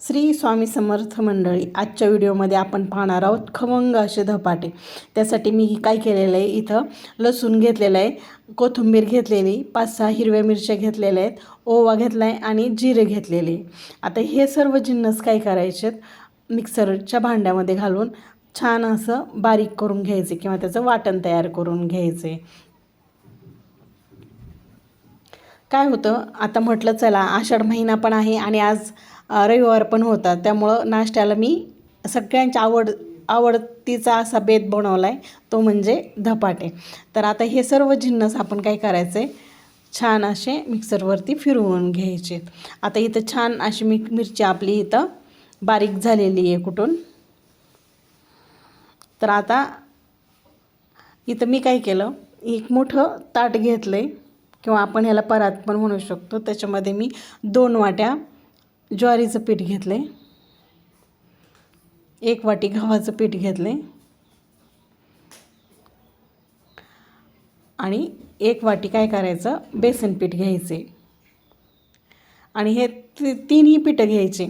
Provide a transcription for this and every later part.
श्री स्वामी समर्थ मंडळी, आजच्या व्हिडिओमध्ये आपण पाहणार आहोत खमंग असे धपाटे। त्यासाठी मी काय केलेलं आहे, इथं लसूण घेतलेलं आहे, कोथिंबीर घेतलेली, 5-6 हिरव्या मिरच्या घेतलेल्या आहेत, ओवा घेतला आहे आणि जिरे घेतलेले। आता हे सर्व जिन्नस काय करायचे, मिक्सरच्या भांड्यामध्ये घालून छान असं बारीक करून घ्यायचे किंवा त्याचं वाटण तयार करून घ्यायचे। काय होतं, आता म्हटलं चला आषाढ महिना पण आहे आणि आज रविवार पण होता, त्यामुळं नाश्त्याला मी सगळ्यांच्या आवडतीचा असा बेत बनवला आहे, तो म्हणजे धपाटे। तर आता हे सर्व जिन्नस आपण काय करायचे, छान असे मिक्सरवरती फिरवून घ्यायचे। आता इथं छान अशी मिरची आपली इथं बारीक झालेली आहे कुठून। तर आता इथं मी काय केलं, एक मोठं ताट घेतलं आहे किंवा आपण ह्याला परात पण म्हणू शकतो। त्याच्यामध्ये मी 2 वाट्या ज्वारीचं पीठ घेतलं आहे, 1 वाटी गव्हाचं पीठ घेतलं आहे आणि 1 वाटी काय करायचं, बेसन पीठ घ्यायचे आणि हे तिन्ही पीठं घ्यायचे।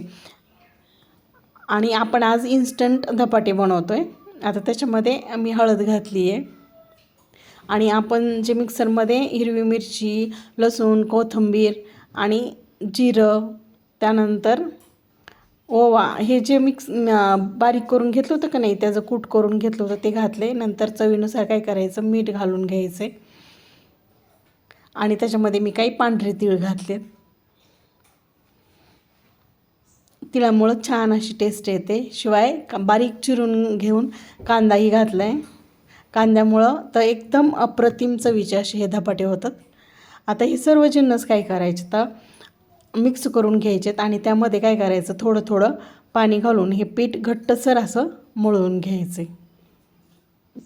आणि आपण आज इन्स्टंट धपाटे बनवतो आहे। आता त्याच्यामध्ये मी हळद घातली आहे आणि आपण जे मिक्सरमध्ये हिरवी मिरची, लसूण, कोथिंबीर आणि जिरं, त्यानंतर ओवा हे जे बारीक करून घेतलं होतं का नाही, त्याचं कूट करून घेतलं होतं ते घातले। नंतर चवीनुसार काय करायचं, मीठ घालून घ्यायचे आणि त्याच्यामध्ये मी काही पांढरे तीळ घातले। तिळामुळं छान अशी टेस्ट येते। शिवाय बारीक चिरून घेऊन कांदाही घातला आहे, कांद्यामुळं तर एकदम अप्रतिम चवीचे असे हे धपाटे होतात। आता हे सर्व जिन्नस काय करायचे, तर मिक्स करून घ्यायचेत आणि त्यामध्ये काय करायचं, थोडं थोडं पाणी घालून हे पीठ घट्टसर असं मळून घ्यायचे।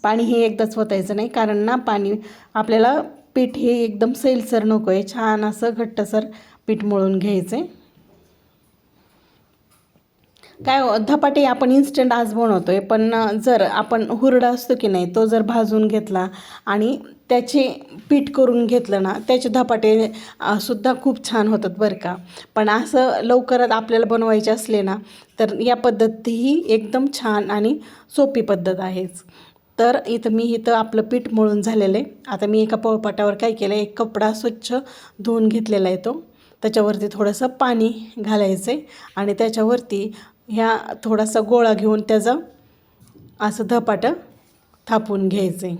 पाणी हे एकदाच ओतायचं नाही, कारण ना पाणी आपल्याला पीठ हे एकदम सैलसर नको आहे, छान असं घट्टसर पीठ मळून घ्यायचे। काय धपाटे आपण इन्स्टंट आज बनवतो आहे, पण जर आपण हुरडा असतो की नाही, तो जर भाजून घेतला आणि त्याचे पीठ करून घेतलं ना, त्याचे धपाटे सुद्धा खूप छान होतात बरं का। पण असं लवकरात आपल्याला बनवायचे असले ना, तर या पद्धतीही एकदम छान आणि सोपी पद्धत आहेच। तर इथं आपलं पीठ मळून झालेलं आहे। आता मी एका पोळपाटावर काय केलं, एक कपडा स्वच्छ धुवून घेतलेला आहे, तो त्याच्यावरती थोडंसं पाणी घालायचं आहे आणि त्याच्यावरती ह्या थोडासा गोळा घेऊन त्याचं असं धपाटं थापून घ्यायचं आहे।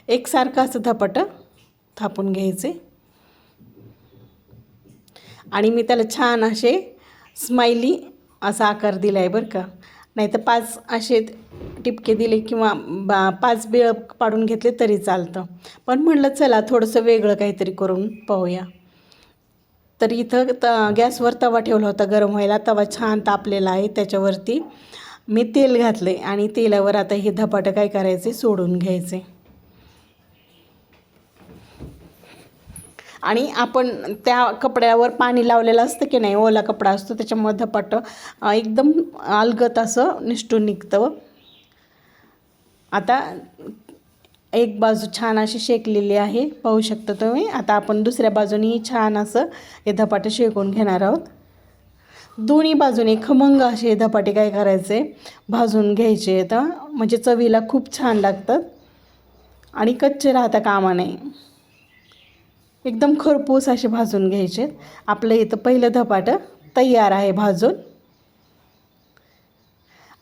एकसारखं असं धपाटं थापून घ्यायचे आणि मी त्याला छान असे स्माइली असा आकार दिला आहे बरं का। नाही तर 5 असे टिपके दिले किंवा 5 बिळ पाडून घेतले तरी चालतं, पण म्हटलं चला थोडंसं वेगळं काहीतरी करून पाहूया। तर इथं गॅसवर तवा ठेवला होता गरम व्हायला, तवा छान तापलेला आहे, त्याच्यावरती मी तेल घातले आणि तेलावर आता हे धपाटे काय करायचे, सोडून घ्यायचे। आणि आपण त्या कपड्यावर पाणी लावलेलं असतं की नाही, ओला कपडा असतो, त्याच्यामुळे धपाटं एकदम अलगद असं निसटून निघतं। आता एक बाजू छान अशी शेकलेली आहे, पाहू शकता तुम्ही। आता आपण दुसऱ्या बाजूनी छान असं हे धपाटे शेकून घेणार आहोत। दोन्ही बाजूने खमंग असे धपाटे काय करायचे, भाजून घ्यायचे, तर म्हणजे चवीला खूप छान लागतात आणि कच्चे राहता कामा नये, एकदम खरपूस असे भाजून घ्यायचे। आपलं इथं पहिलं धपाटं तयार आहे भाजून।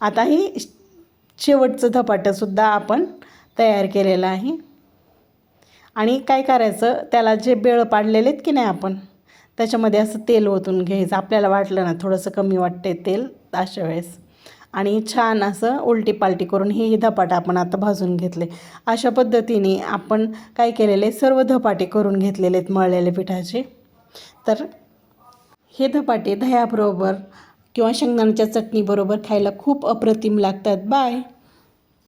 आता हे शेवटचं धपाटंसुद्धा आपण तयार केलेलं आहे आणि काय करायचं, त्याला जे बेळ पाडलेले आहेत की नाही आपण, त्याच्यामध्ये असं तेल ओतून घ्यायचं। आपल्याला वाटलं ना थोडंसं कमी वाटते तेल अशा वेळेस, आणि छान असं उलटी पालटी करून हे धपाटे आपण आता भाजून घेतले। अशा पद्धतीने आपण काय केलेले, सर्व धपाटे करून घेतलेले आहेत मळलेले पिठाचे। तर हे धपाटे दह्याबरोबर किंवा शेंगदाण्याच्या चटणीबरोबर खायला खूप अप्रतिम लागतात। बाय।